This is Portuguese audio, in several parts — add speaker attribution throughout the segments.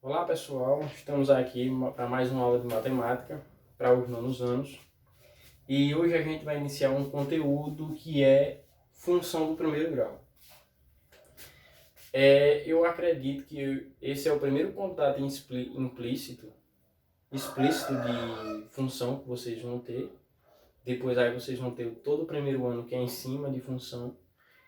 Speaker 1: Olá pessoal, estamos aqui para mais uma aula de matemática para os nonos anos e hoje a gente vai iniciar um conteúdo que é função do primeiro grau. Eu acredito que esse é o primeiro contato explícito de função que vocês vão ter. Depois aí vocês vão ter todo o primeiro ano que é em cima de função.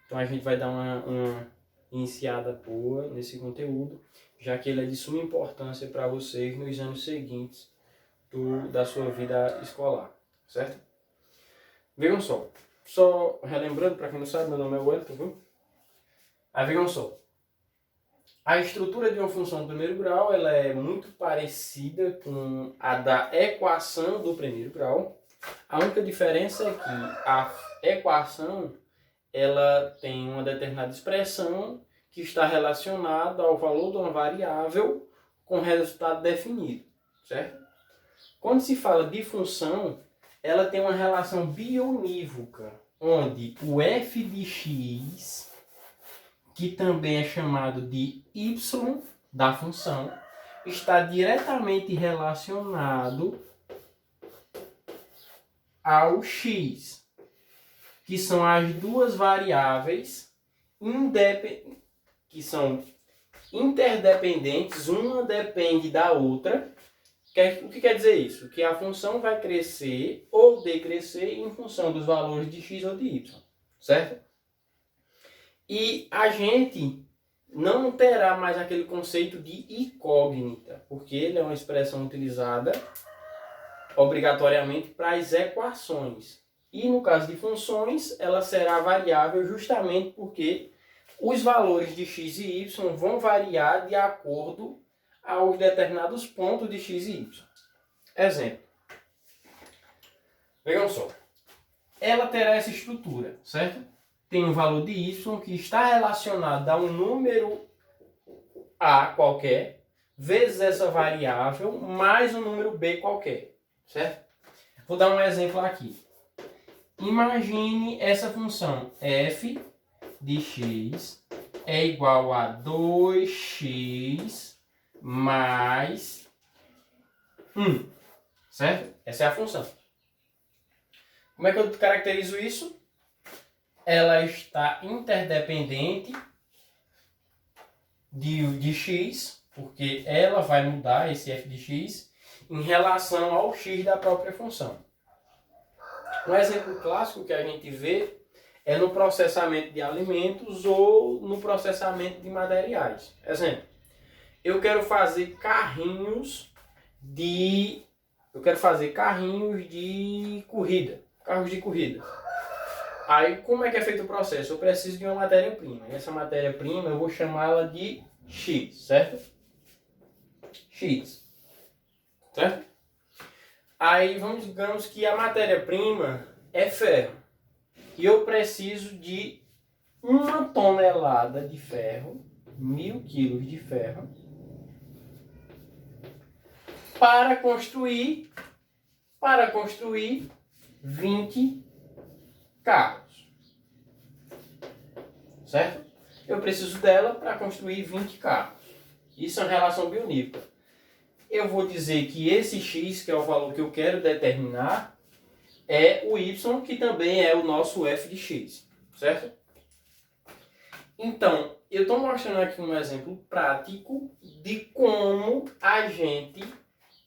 Speaker 1: Então a gente vai dar uma iniciada boa nesse conteúdo, já que ele é de suma importância para vocês nos anos seguintes da sua vida escolar, certo? Vejam só relembrando, para quem não sabe, meu nome é Wellington, viu? Aí vejam só, a estrutura de uma função do primeiro grau ela é muito parecida com a da equação do primeiro grau. A única diferença é que a equação ela tem uma determinada expressão que está relacionada ao valor de uma variável com resultado definido, certo? Quando se fala de função, ela tem uma relação bionívoca, onde o f de x, que também é chamado de y da função, está diretamente relacionado ao x, que são as duas variáveis que são interdependentes, uma depende da outra. O que quer dizer isso? Que a função vai crescer ou decrescer em função dos valores de x ou de y, certo? E a gente não terá mais aquele conceito de incógnita, porque ele é uma expressão utilizada obrigatoriamente para as equações. E no caso de funções, ela será variável justamente porque os valores de x e y vão variar de acordo aos determinados pontos de x e y. Exemplo. Vejam só. Ela terá essa estrutura, certo? Tem um valor de y que está relacionado a um número a qualquer, vezes essa variável, mais um número b qualquer, certo? Vou dar um exemplo aqui. Imagine essa função f de x é igual a 2x mais 1, certo? Essa é a função. Como é que eu caracterizo isso? Ela está interdependente de x, porque ela vai mudar esse f de x em relação ao x da própria função. Um exemplo clássico que a gente vê é no processamento de alimentos ou no processamento de materiais. Exemplo, eu quero fazer carrinhos de corrida, carros de corrida. Aí, como é que é feito o processo? Eu preciso de uma matéria-prima. E essa matéria-prima eu vou chamá-la de X, certo? X, certo? Aí, digamos que a matéria-prima é ferro. E eu preciso de 1 tonelada de ferro, 1000 quilos de ferro, para construir 20 carros, certo? Eu preciso dela para construir 20 carros. Isso é uma relação bionívoca. Eu vou dizer que esse x, que é o valor que eu quero determinar, é o y, que também é o nosso f de x, certo? Então, eu estou mostrando aqui um exemplo prático de como a gente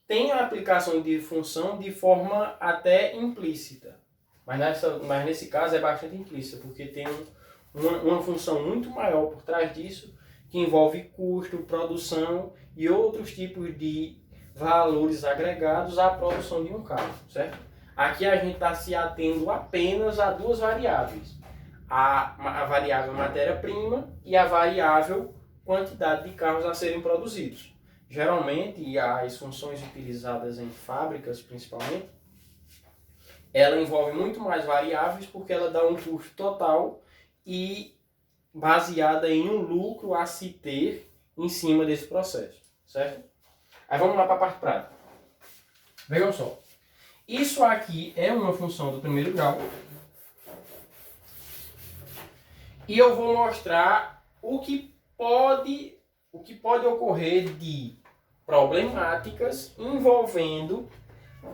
Speaker 1: tem a aplicação de função de forma até implícita. Mas nesse caso é bastante implícita, porque tem uma função muito maior por trás disso, que envolve custo, produção e outros tipos de valores agregados à produção de um carro, certo? Aqui a gente está se atendo apenas a duas variáveis. A variável matéria-prima e a variável quantidade de carros a serem produzidos. Geralmente, as funções utilizadas em fábricas, principalmente, ela envolve muito mais variáveis porque ela dá um custo total e baseada em um lucro a se ter em cima desse processo, certo? Aí vamos lá para a parte prática. Vejam só. Isso aqui é uma função do primeiro grau. E eu vou mostrar o que pode ocorrer de problemáticas envolvendo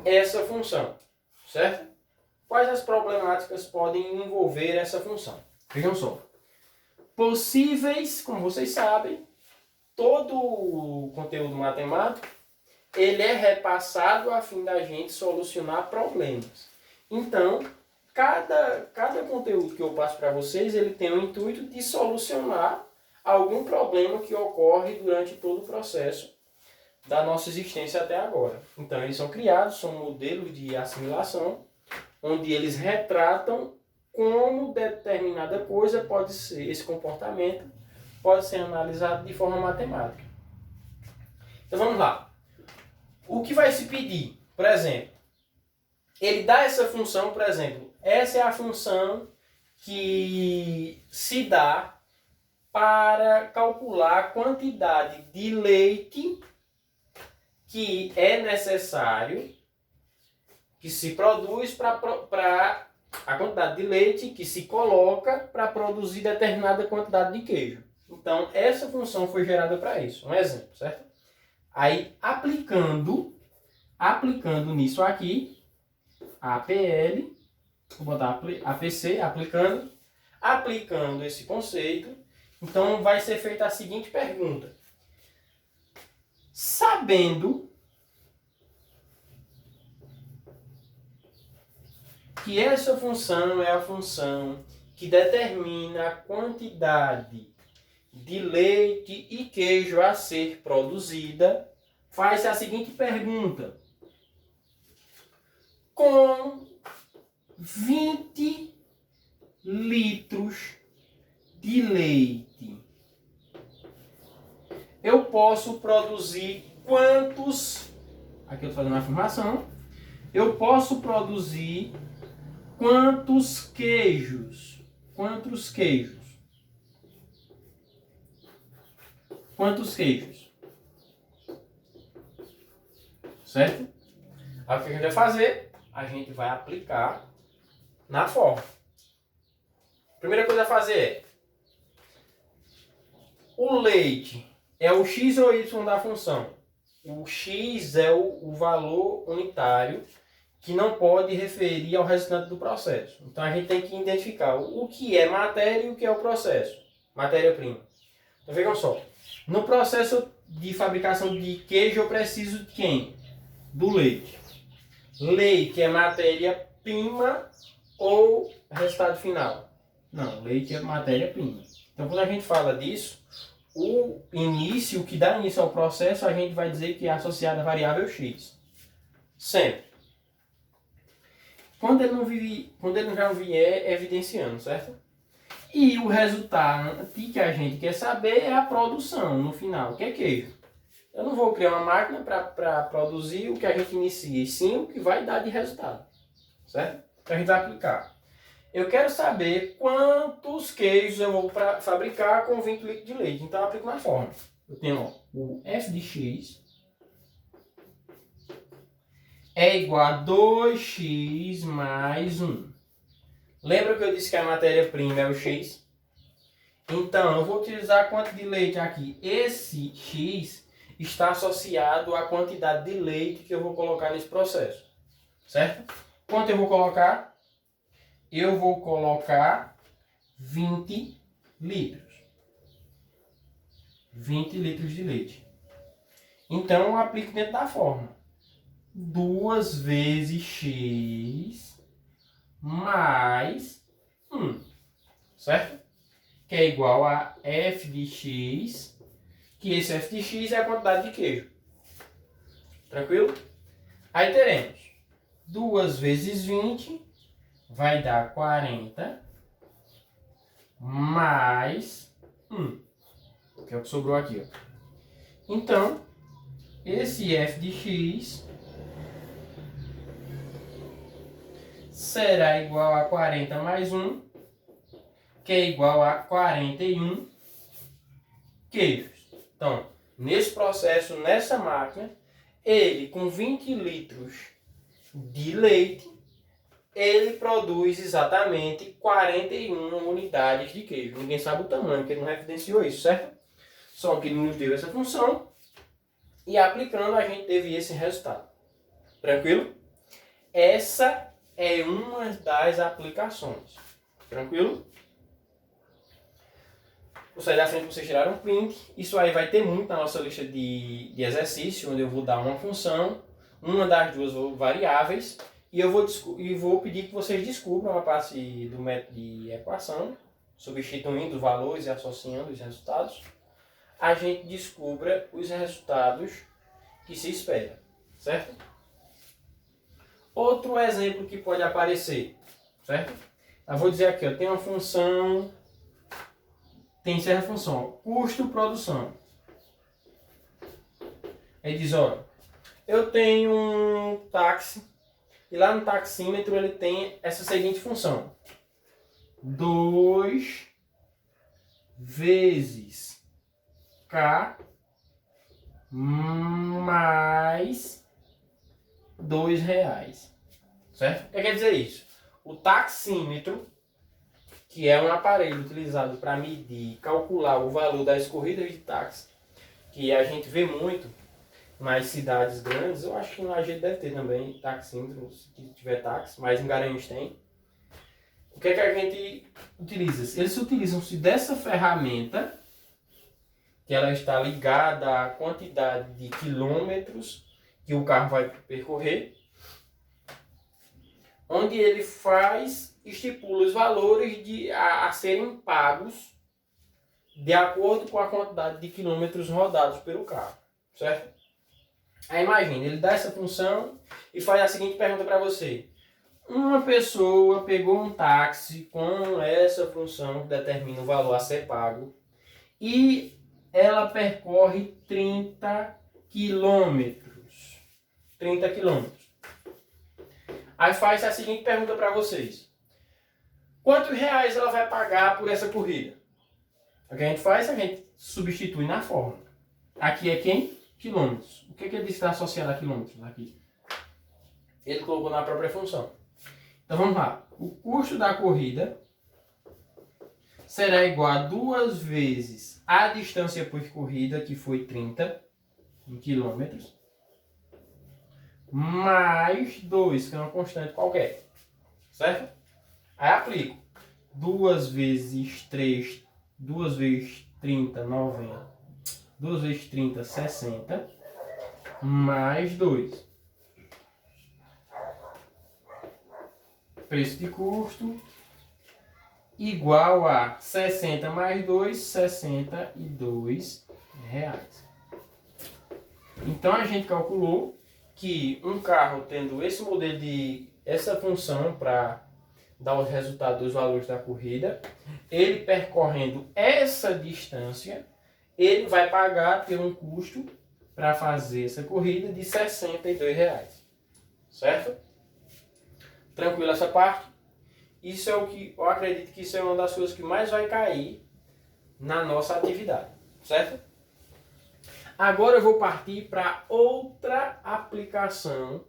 Speaker 1: essa função, certo? Quais as problemáticas podem envolver essa função? Vejam só. Possíveis, como vocês sabem, todo o conteúdo matemático ele é repassado a fim da gente solucionar problemas. Então, cada conteúdo que eu passo para vocês, ele tem o intuito de solucionar algum problema que ocorre durante todo o processo da nossa existência até agora. Então, eles são criados, são modelos de assimilação, onde eles retratam como determinada coisa pode ser, esse comportamento pode ser analisado de forma matemática. Então, vamos lá. O que vai se pedir? Por exemplo, ele dá essa função, por exemplo, essa é a função que se dá para calcular a quantidade de leite que é necessário, que se produz para a quantidade de leite que se coloca para produzir determinada quantidade de queijo. Então, essa função foi gerada para isso. Um exemplo, certo? Aí, aplicando nisso aqui, APL, vou botar APC, aplicando esse conceito, então vai ser feita a seguinte pergunta. Sabendo que essa função é a função que determina a quantidade de leite e queijo a ser produzida, faz a seguinte pergunta. Com 20 litros de leite, eu posso produzir quantos... Aqui eu estou fazendo uma afirmação. Eu posso produzir quantos queijos? Quantos queijos? Quantos queijos? Certo? Aí o que a gente vai fazer? A gente vai aplicar na forma. Primeira coisa a fazer é o leite é o x ou y da função. O x é o valor unitário que não pode referir ao resultante do processo. Então a gente tem que identificar o que é matéria e o que é o processo. Matéria-prima. Então vejam só. No processo de fabricação de queijo eu preciso de quem? Do leite. Leite é matéria-prima ou resultado final? Não, leite é matéria-prima. Então quando a gente fala disso, o início, o que dá início ao processo, a gente vai dizer que é associado à variável x. Sempre. Quando ele não já vier evidenciando, certo? E o resultado que a gente quer saber é a produção no final, que é queijo. Eu não vou criar uma máquina para produzir o que a gente inicia, e sim o que vai dar de resultado. Certo? Então a gente vai aplicar. Eu quero saber quantos queijos eu vou fabricar com 20 litros de leite. Então eu aplico na forma. Eu tenho o f de x é igual a 2x mais 1. Lembra que eu disse que a matéria-prima é o x? Então eu vou utilizar quanto de leite aqui. Esse x está associado à quantidade de leite que eu vou colocar nesse processo. Certo? Quanto eu vou colocar? Eu vou colocar 20 litros. 20 litros de leite. Então eu aplico dentro da forma. 2 vezes x mais 1. Certo? Que é igual a f de x, que esse f de x é a quantidade de queijo. Tranquilo? Aí teremos 2 vezes 20 vai dar 40 mais 1, que é o que sobrou aqui. Ó. Então, esse f de x será igual a 40 mais 1, que é igual a 41 queijos. Então, nesse processo, nessa máquina, ele com 20 litros de leite, ele produz exatamente 41 unidades de queijo. Ninguém sabe o tamanho, porque ele não evidenciou isso, certo? Só que ele nos deu essa função E aplicando a gente teve esse resultado. Tranquilo? Essa é uma das aplicações. Tranquilo? Vou sair da frente para vocês tirarem um print. Isso aí vai ter muito na nossa lista de exercício, onde eu vou dar uma função, uma das duas variáveis, e eu vou pedir que vocês descubram a parte do método de equação, substituindo os valores e associando os resultados. A gente descubra os resultados que se espera, certo? Outro exemplo que pode aparecer, certo? Eu vou dizer aqui, eu tenho uma função, tem certa função, custo-produção. Ele diz, olha, eu tenho um táxi, e lá no taxímetro ele tem essa seguinte função. 2 vezes K mais R$2. Certo? O que quer dizer isso? O taxímetro, que é um aparelho utilizado para medir e calcular o valor das corridas de táxi, que a gente vê muito nas cidades grandes, eu acho que na gente deve ter também taxímetro, se tiver táxi, mas em Garanhuns tem. O que é que a gente utiliza? Eles utilizam-se dessa ferramenta, que ela está ligada à quantidade de quilômetros que o carro vai percorrer, onde ele estipula os valores a serem pagos de acordo com a quantidade de quilômetros rodados pelo carro, certo? Aí imagine, ele dá essa função e faz a seguinte pergunta para você. Uma pessoa pegou um táxi com essa função que determina o valor a ser pago e ela percorre 30 quilômetros. 30 quilômetros. Aí faz a seguinte pergunta para vocês. Quantos reais ela vai pagar por essa corrida? O que a gente faz? A gente substitui na fórmula. Aqui é quem? Quilômetros. O que ele está associado a quilômetros aqui? Ele colocou na própria função. Então vamos lá. O custo da corrida será igual a 2 vezes a distância percorrida, que foi 30 em quilômetros, mais 2, que é uma constante qualquer. Certo? Aí aplico. 2 vezes 3, 2 vezes 30, 90. 2 vezes 30, 60. Mais 2. Preço de custo igual a 60 mais 2, 62 reais. Então a gente calculou que um carro tendo esse modelo essa função para dar os resultados dos valores da corrida, ele percorrendo essa distância, ele vai pagar ter um custo para fazer essa corrida de 62 reais. Certo? Tranquilo essa parte? Isso é o que eu acredito que isso é uma das coisas que mais vai cair na nossa atividade. Certo? Agora eu vou partir para outra aplicação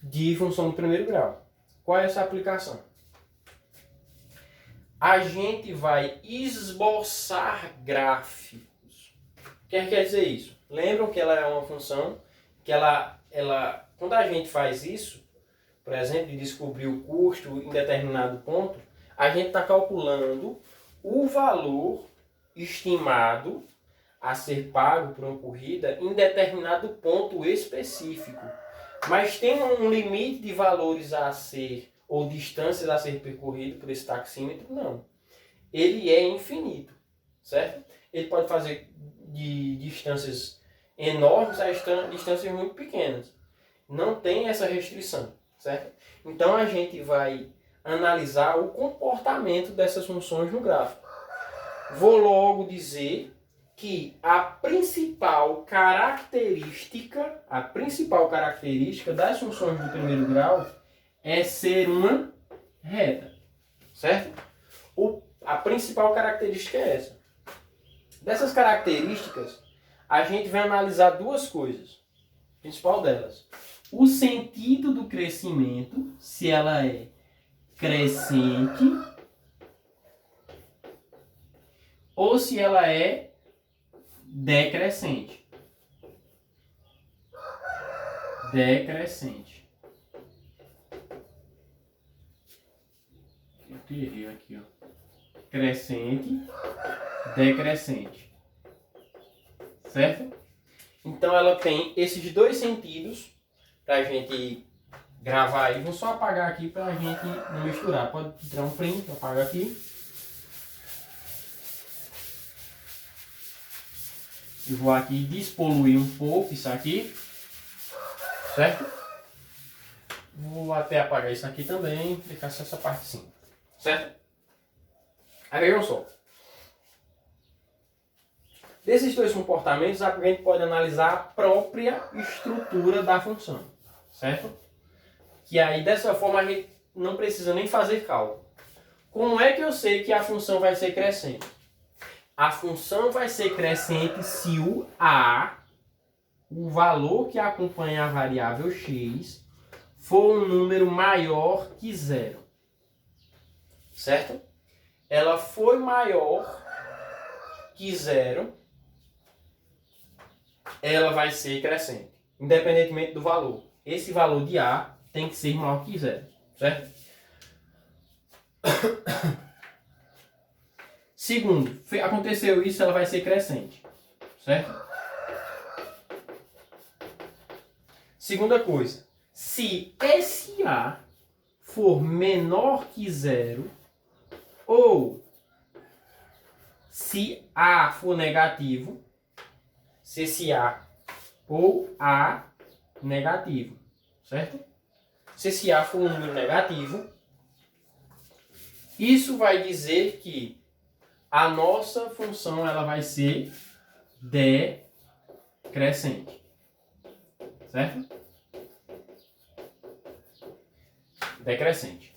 Speaker 1: de função do primeiro grau. Qual é essa aplicação? A gente vai esboçar gráficos. O que quer dizer isso? Lembram que ela é uma função que quando a gente faz isso, por exemplo, de descobrir o custo em determinado ponto, a gente está calculando o valor estimado a ser pago por uma corrida em determinado ponto específico. Mas tem um limite de valores a ser, ou distâncias a ser percorrido por esse taxímetro? Não. Ele é infinito, certo? Ele pode fazer de distâncias enormes a distâncias muito pequenas. Não tem essa restrição, certo? Então a gente vai analisar o comportamento dessas funções no gráfico. Vou logo dizer que a principal característica das funções do primeiro grau é ser uma reta, certo? A principal característica é essa. Dessas características, a gente vai analisar duas coisas. A principal delas, o sentido do crescimento, se ela é crescente ou se ela é decrescente. decrescente. Eu errei aqui, ó. Crescente, decrescente. Certo? Então ela tem esses dois sentidos pra gente gravar aí. Vou só apagar aqui pra gente não misturar. Pode tirar um print, apaga aqui. Eu vou aqui despoluir um pouco isso aqui. Certo? Vou até apagar isso aqui também. Deixar só essa parte sim. Certo? Aí vejam só. Desses dois comportamentos, a gente pode analisar a própria estrutura da função. Certo? Que aí dessa forma a gente não precisa nem fazer cálculo. Como é que eu sei que a função vai ser crescente? A função vai ser crescente se o A, o valor que acompanha a variável x, for um número maior que zero. Certo? Ela foi maior que zero, ela vai ser crescente, independentemente do valor. Esse valor de A tem que ser maior que zero, certo? Segundo, aconteceu isso, ela vai ser crescente, certo? Segunda coisa, se esse A for menor que zero, ou se A for negativo, se esse A ou A negativo, certo? Se esse A for um número negativo, isso vai dizer que a nossa função ela vai ser decrescente, certo? Decrescente.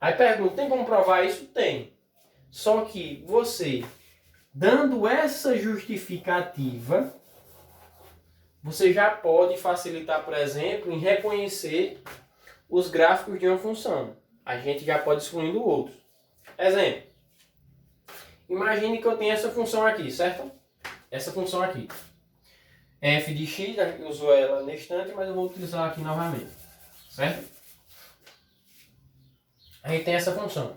Speaker 1: Aí pergunta, tem como provar isso? Tem. Só que você, dando essa justificativa, você já pode facilitar, por exemplo, em reconhecer os gráficos de uma função. A gente já pode excluindo outros. Exemplo. Imagine que eu tenho essa função aqui, certo? Essa função aqui. F de x, eu uso ela na estante, mas eu vou utilizar aqui novamente. Certo? A gente tem essa função.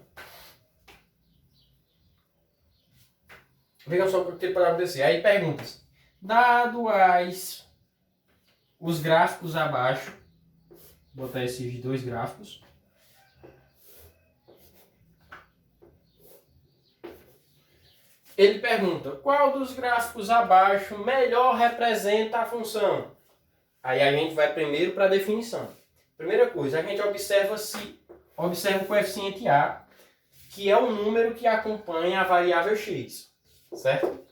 Speaker 1: Veja só o que pode acontecer. Aí pergunta-se. Dado os gráficos abaixo, vou botar esses dois gráficos. Ele pergunta, qual dos gráficos abaixo melhor representa a função? Aí a gente vai primeiro para a definição. Primeira coisa, a gente observa o coeficiente A, que é o número que acompanha a variável x, certo?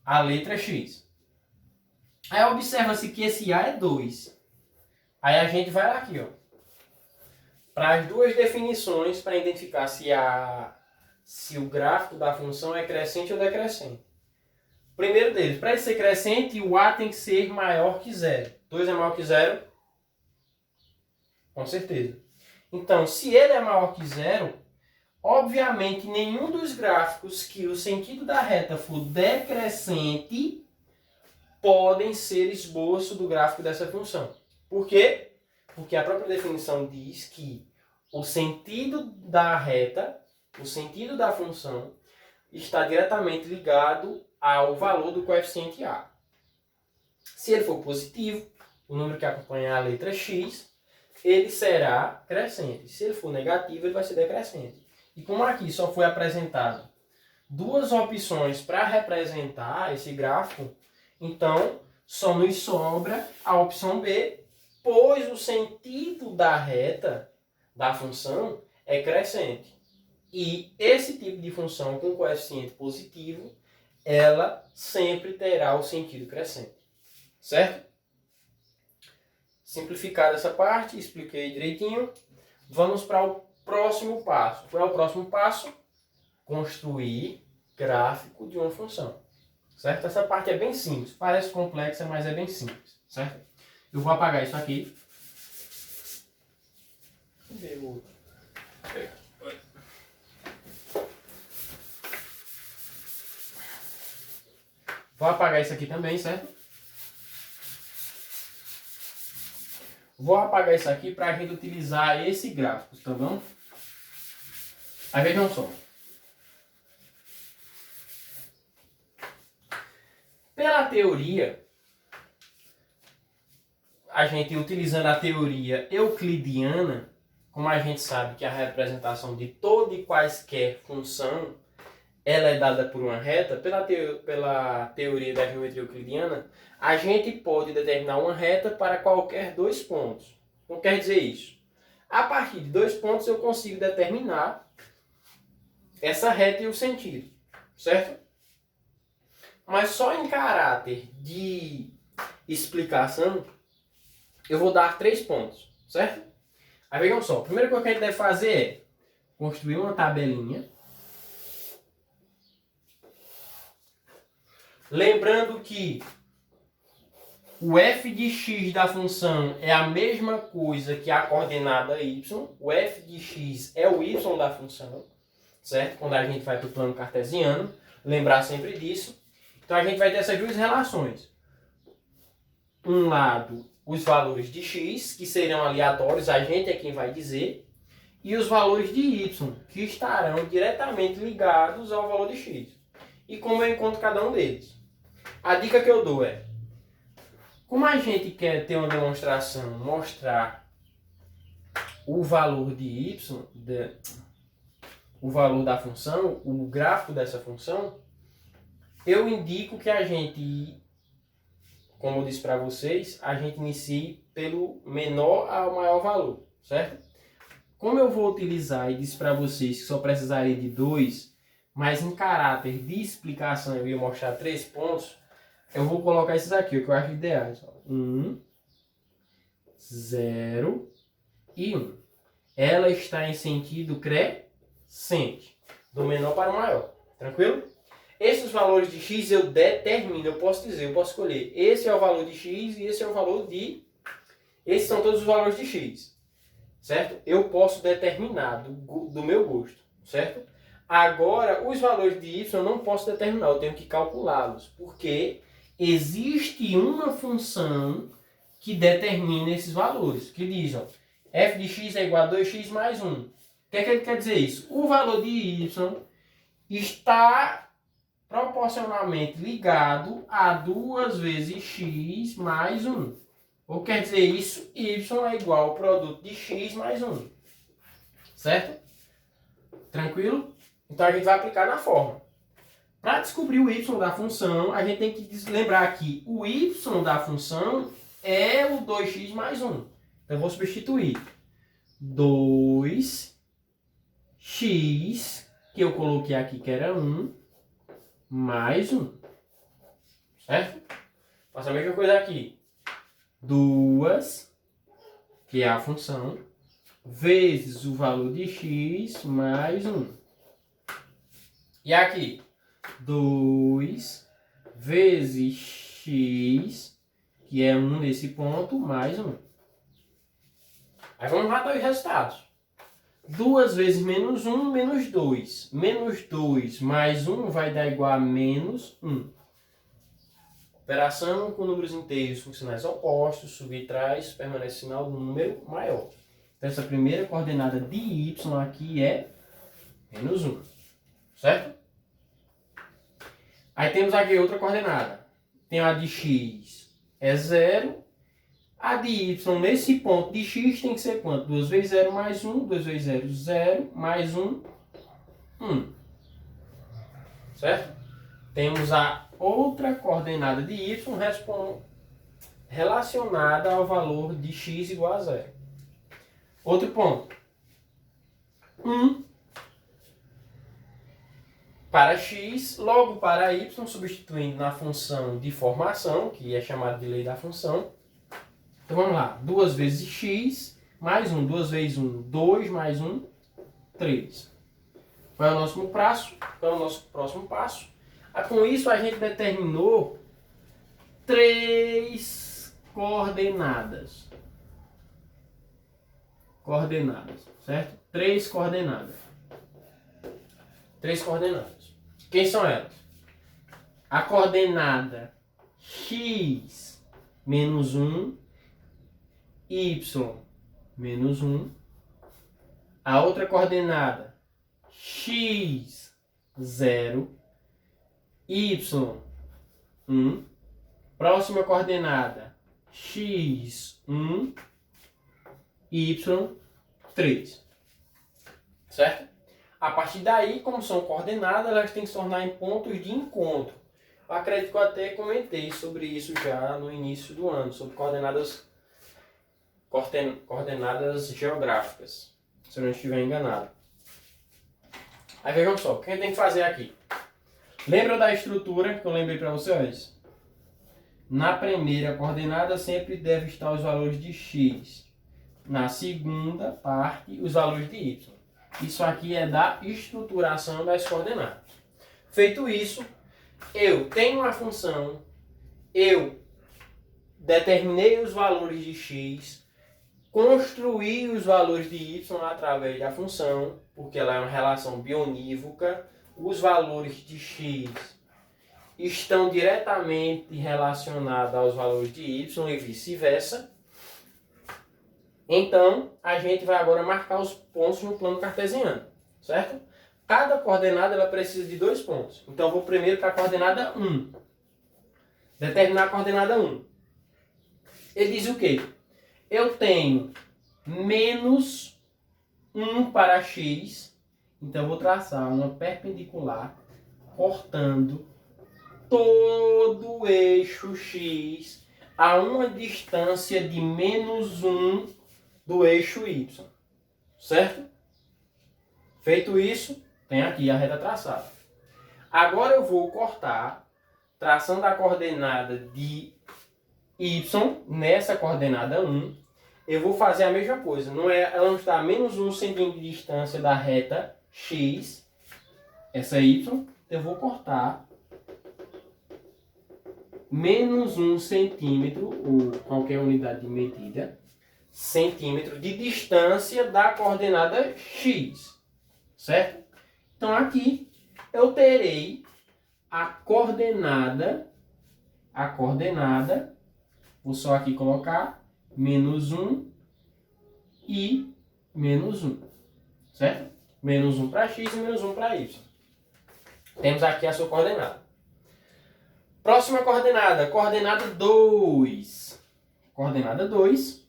Speaker 1: A letra x. Aí observa-se que esse A é 2. Aí a gente vai aqui, ó, para as duas definições para identificar se o gráfico da função é crescente ou decrescente. Primeiro deles, para ele ser crescente, o A tem que ser maior que zero. 2 é maior que zero? Com certeza. Então, se ele é maior que zero, obviamente nenhum dos gráficos que o sentido da reta for decrescente podem ser esboço do gráfico dessa função. Por quê? Porque a própria definição diz que o sentido da reta, o sentido da função, está diretamente ligado ao valor do coeficiente A. Se ele for positivo, o número que acompanha a letra x, ele será crescente. Se ele for negativo, ele vai ser decrescente. E como aqui só foi apresentado duas opções para representar esse gráfico, então só nos sobra a opção B, pois o sentido da reta da função é crescente. E esse tipo de função com coeficiente positivo, ela sempre terá o sentido crescente. Certo? Simplificada essa parte, expliquei direitinho. Vamos para o próximo passo. Qual é o próximo passo? Construir gráfico de uma função. Certo? Essa parte é bem simples. Parece complexa, mas é bem simples. Certo? Eu vou apagar isso aqui. Vou apagar isso aqui também, certo? Vou apagar isso aqui para a gente utilizar esse gráfico, tá bom? Aí vejam só. Pela teoria, a gente utilizando a teoria euclidiana, como a gente sabe que a representação de toda e quaisquer função ela é dada por uma reta, pela teoria da geometria euclidiana, a gente pode determinar uma reta para qualquer dois pontos. Não quer dizer isso. A partir de dois pontos eu consigo determinar essa reta e o sentido, certo? Mas só em caráter de explicação, eu vou dar 3 pontos, certo? Aí vejam só, a primeira coisa que a gente deve fazer é construir uma tabelinha. Lembrando que o f de x da função é a mesma coisa que a coordenada y. O f de x é o y da função, certo? Quando a gente vai para o plano cartesiano, lembrar sempre disso. Então a gente vai ter essas duas relações. Um lado, os valores de x, que serão aleatórios, a gente é quem vai dizer, e os valores de y, que estarão diretamente ligados ao valor de x. E como eu encontro cada um deles? A dica que eu dou é, como a gente quer ter uma demonstração, mostrar o valor de y, o valor da função, o gráfico dessa função, eu indico que a gente, como eu disse para vocês, a gente inicie pelo menor ao maior valor, certo? Como eu vou utilizar e disse para vocês que só precisaria de 2, mas em caráter de explicação eu ia mostrar 3 pontos, eu vou colocar esses aqui, o que eu acho ideais. 1, 0 e 1. Ela está em sentido crescente, do menor para o maior. Tranquilo? Esses valores de x eu determino, eu posso dizer, eu posso escolher. Esse é o valor de x e esse é o valor de... Esses são todos os valores de x. Certo? Eu posso determinar do meu gosto. Certo? Agora, os valores de y eu não posso determinar, eu tenho que calculá-los. Porque existe uma função que determina esses valores. Que diz, ó, f de x é igual a 2x mais 1. O que é que ele quer dizer isso? O valor de y está proporcionalmente ligado a 2 vezes x mais 1. Ou quer dizer isso, y é igual ao produto de x mais 1. Certo? Tranquilo? Então a gente vai aplicar na forma. Para descobrir o y da função, a gente tem que lembrar que o y da função é o 2x mais 1. Então eu vou substituir 2x, que eu coloquei aqui que era 1, mais 1. Certo? Faço a mesma coisa aqui. 2, que é a função, vezes o valor de x mais 1. E aqui, 2 vezes x, que é 1 nesse ponto, mais 1. Aí vamos matar os resultados. 2 vezes menos 1, menos 2. Menos 2 mais 1 vai dar igual a menos 1. Operação com números inteiros funcionais opostos, subtrai, permanece sinal do número maior. Então essa primeira coordenada de y aqui é menos 1. Certo? Aí temos aqui outra coordenada. Tem a de x é 0. A de y nesse ponto de x tem que ser quanto? 2 vezes 0 mais 1. 2 vezes 0, 0. Mais 1, 1. Certo? Temos a outra coordenada de y relacionada ao valor de x igual a 0. Outro ponto. 1 para x, logo para y, substituindo na função de formação, que é chamada de lei da função. Então vamos lá. 2 vezes x, mais 1. 2 vezes 1, 2, mais 1, 3. Qual é o nosso prazo? Qual é o nosso próximo passo? Com isso a gente determinou 3 coordenadas. Certo? 3 coordenadas. 3 coordenadas. Quem são elas? A coordenada x menos 1 y menos 1. A outra coordenada, x, 0, y, 1. Próxima coordenada, x, 1, y, 3. Certo? A partir daí, como são coordenadas, elas têm que se tornar em pontos de encontro. Eu acredito que eu até comentei sobre isso já no início do ano, sobre coordenadas geográficas, se eu não estiver enganado. Aí vejam só, o que a gente tem que fazer aqui? Lembra da estrutura que eu lembrei para vocês? Na primeira coordenada sempre deve estar os valores de x. Na segunda parte, os valores de y. Isso aqui é da estruturação das coordenadas. Feito isso, eu tenho uma função, eu determinei os valores de x, construí os valores de y através da função, porque ela é uma relação bionívoca. Os valores de x estão diretamente relacionados aos valores de y e vice-versa. Então, a gente vai agora marcar os pontos no plano cartesiano, certo? Cada coordenada ela precisa de 2 pontos. Então, eu vou primeiro para a coordenada 1. Determinar a coordenada 1. Ele diz o quê? Eu tenho menos 1 para x. Então, eu vou traçar uma perpendicular cortando todo o eixo x a uma distância de menos 1 do eixo y. Certo? Feito isso, tem aqui a reta traçada. Agora eu vou cortar, traçando a coordenada de y nessa coordenada 1. Eu vou fazer a mesma coisa. Ela não está a menos 1 centímetro de distância da reta x, essa y. Eu vou cortar menos 1 centímetro, ou qualquer unidade de medida, centímetro de distância da coordenada x. Certo? Então aqui eu terei a coordenada, vou só aqui colocar menos 1 e menos 1. Certo? Menos 1 para x e menos 1 para y. Temos aqui a sua coordenada. Próxima coordenada, coordenada 2. Coordenada 2.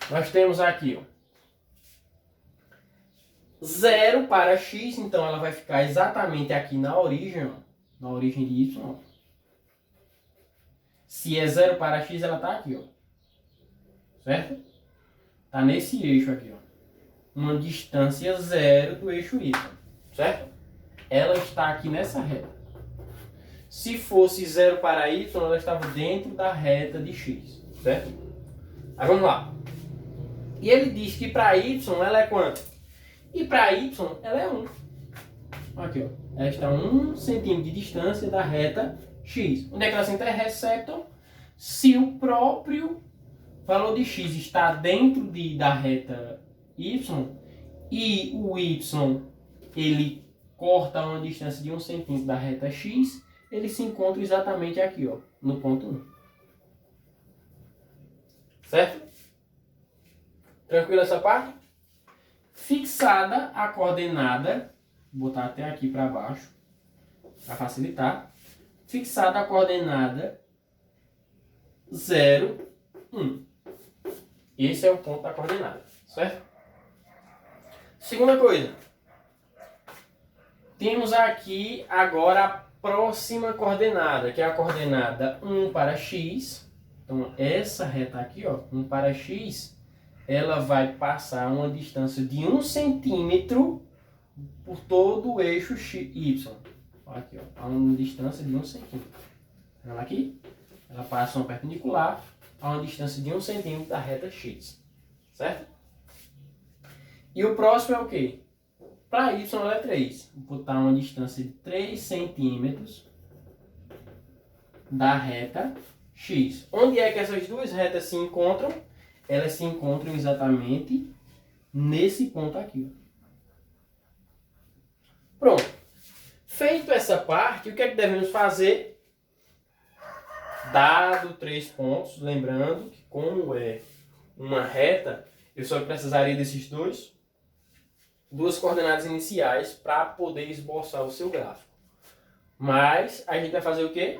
Speaker 1: Nós temos aqui, ó, 0 para x, então ela vai ficar exatamente aqui na origem, ó, na origem de y. Ó. Se é 0 para x, ela está aqui, ó. Certo? Está nesse eixo aqui, ó. Uma distância 0 do eixo y. Certo? Ela está aqui nessa reta. Se fosse 0 para y, ela estava dentro da reta de x. Certo? Aí vamos lá. E ele diz que para y ela é quanto? E para y ela é 1. Aqui, ó. Ela está a 1 centímetro de distância da reta x. Onde é que ela se interceptam? Se o próprio valor de x está dentro da reta y e o y ele corta uma distância de 1 centímetro da reta x, ele se encontra exatamente aqui, ó, no ponto 1. Certo? Tranquilo essa parte? Fixada a coordenada, vou botar até aqui para baixo, para facilitar. Fixada a coordenada 0, 1. Esse é o ponto da coordenada, certo? Segunda coisa. Temos aqui agora a próxima coordenada, que é a coordenada 1 para x. Então, essa reta aqui, ó, 1 para x, ela vai passar uma distância de 1 centímetro por todo o eixo y. Aqui, ó, a uma distância de 1 centímetro. Ela aqui, ela passa uma perpendicular a uma distância de 1 centímetro da reta x. Certo? E o próximo é o quê? Para y ela é 3. Vou botar uma distância de 3 centímetros da reta x. Onde é que essas duas retas se encontram? Elas se encontram exatamente nesse ponto aqui. Pronto. Feito essa parte, o que é que devemos fazer? Dado 3 pontos, lembrando que como é uma reta, eu só precisaria desses duas coordenadas iniciais para poder esboçar o seu gráfico. Mas a gente vai fazer o quê?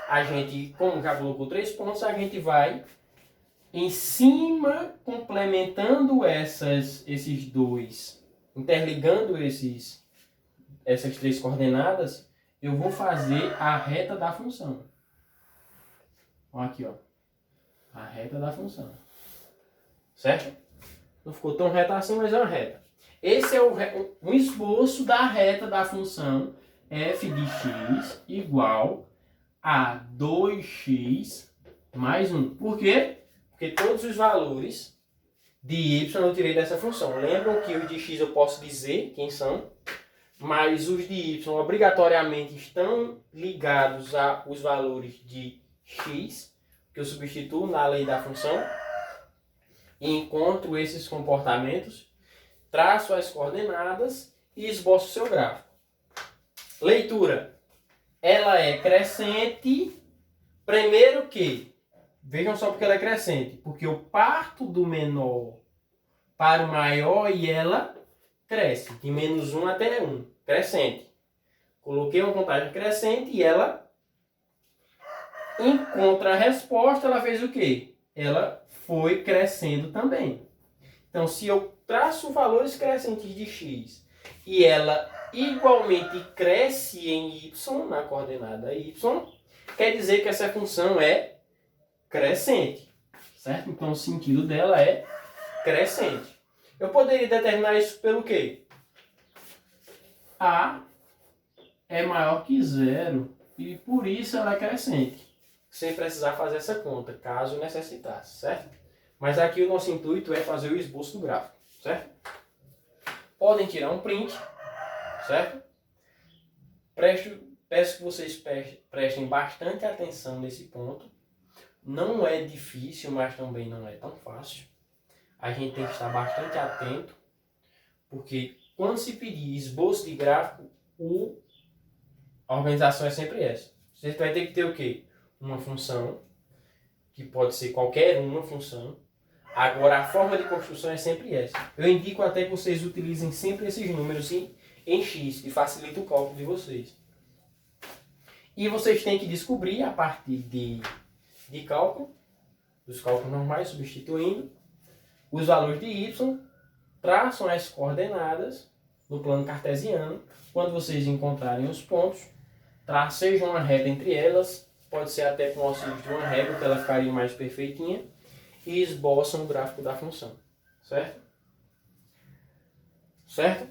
Speaker 1: A gente, como já colocou 3 pontos, a gente vai em cima, complementando esses dois, interligando essas 3 coordenadas, eu vou fazer a reta da função. Olha aqui, ó. A reta da função. Certo? Não ficou tão reta assim, mas é uma reta. Esse é um esboço da reta da função f de x igual a 2x mais 1. Por quê? Porque todos os valores de y eu tirei dessa função. Lembram que os de x eu posso dizer quem são, mas os de y obrigatoriamente estão ligados aos valores de x, que eu substituo na lei da função, e encontro esses comportamentos, traço as coordenadas e esboço o seu gráfico. Leitura. Ela é crescente. Primeiro que, vejam só porque ela é crescente, porque eu parto do menor para o maior e ela cresce, de menos 1 até 1, crescente. Coloquei uma contagem crescente e ela encontra a resposta, ela fez o quê? Ela foi crescendo também. Então, se eu traço valores crescentes de x e ela igualmente cresce em y, na coordenada y, quer dizer que essa função é crescente, certo? Então, o sentido dela é crescente. Eu poderia determinar isso pelo quê? A é maior que zero e por isso ela é crescente, sem precisar fazer essa conta, caso necessitasse, certo? Mas aqui o nosso intuito é fazer o esboço do gráfico, certo? Podem tirar um print, certo? Peço que vocês prestem bastante atenção nesse ponto. Não é difícil, mas também não é tão fácil. A gente tem que estar bastante atento, porque quando se pedir esboço de gráfico, a organização é sempre essa. Você vai ter que ter o quê? Uma função, que pode ser qualquer uma função. Agora, a forma de construção é sempre essa. Eu indico até que vocês utilizem sempre esses números em x, que facilita o cálculo de vocês. E vocês têm que descobrir, a partir de cálculo, dos cálculos normais, substituindo, os valores de y, traçam as coordenadas no plano cartesiano. Quando vocês encontrarem os pontos, sejam uma reta entre elas, pode ser até com o auxílio de uma régua, que ela ficaria mais perfeitinha, e esboçam o gráfico da função, certo? Certo?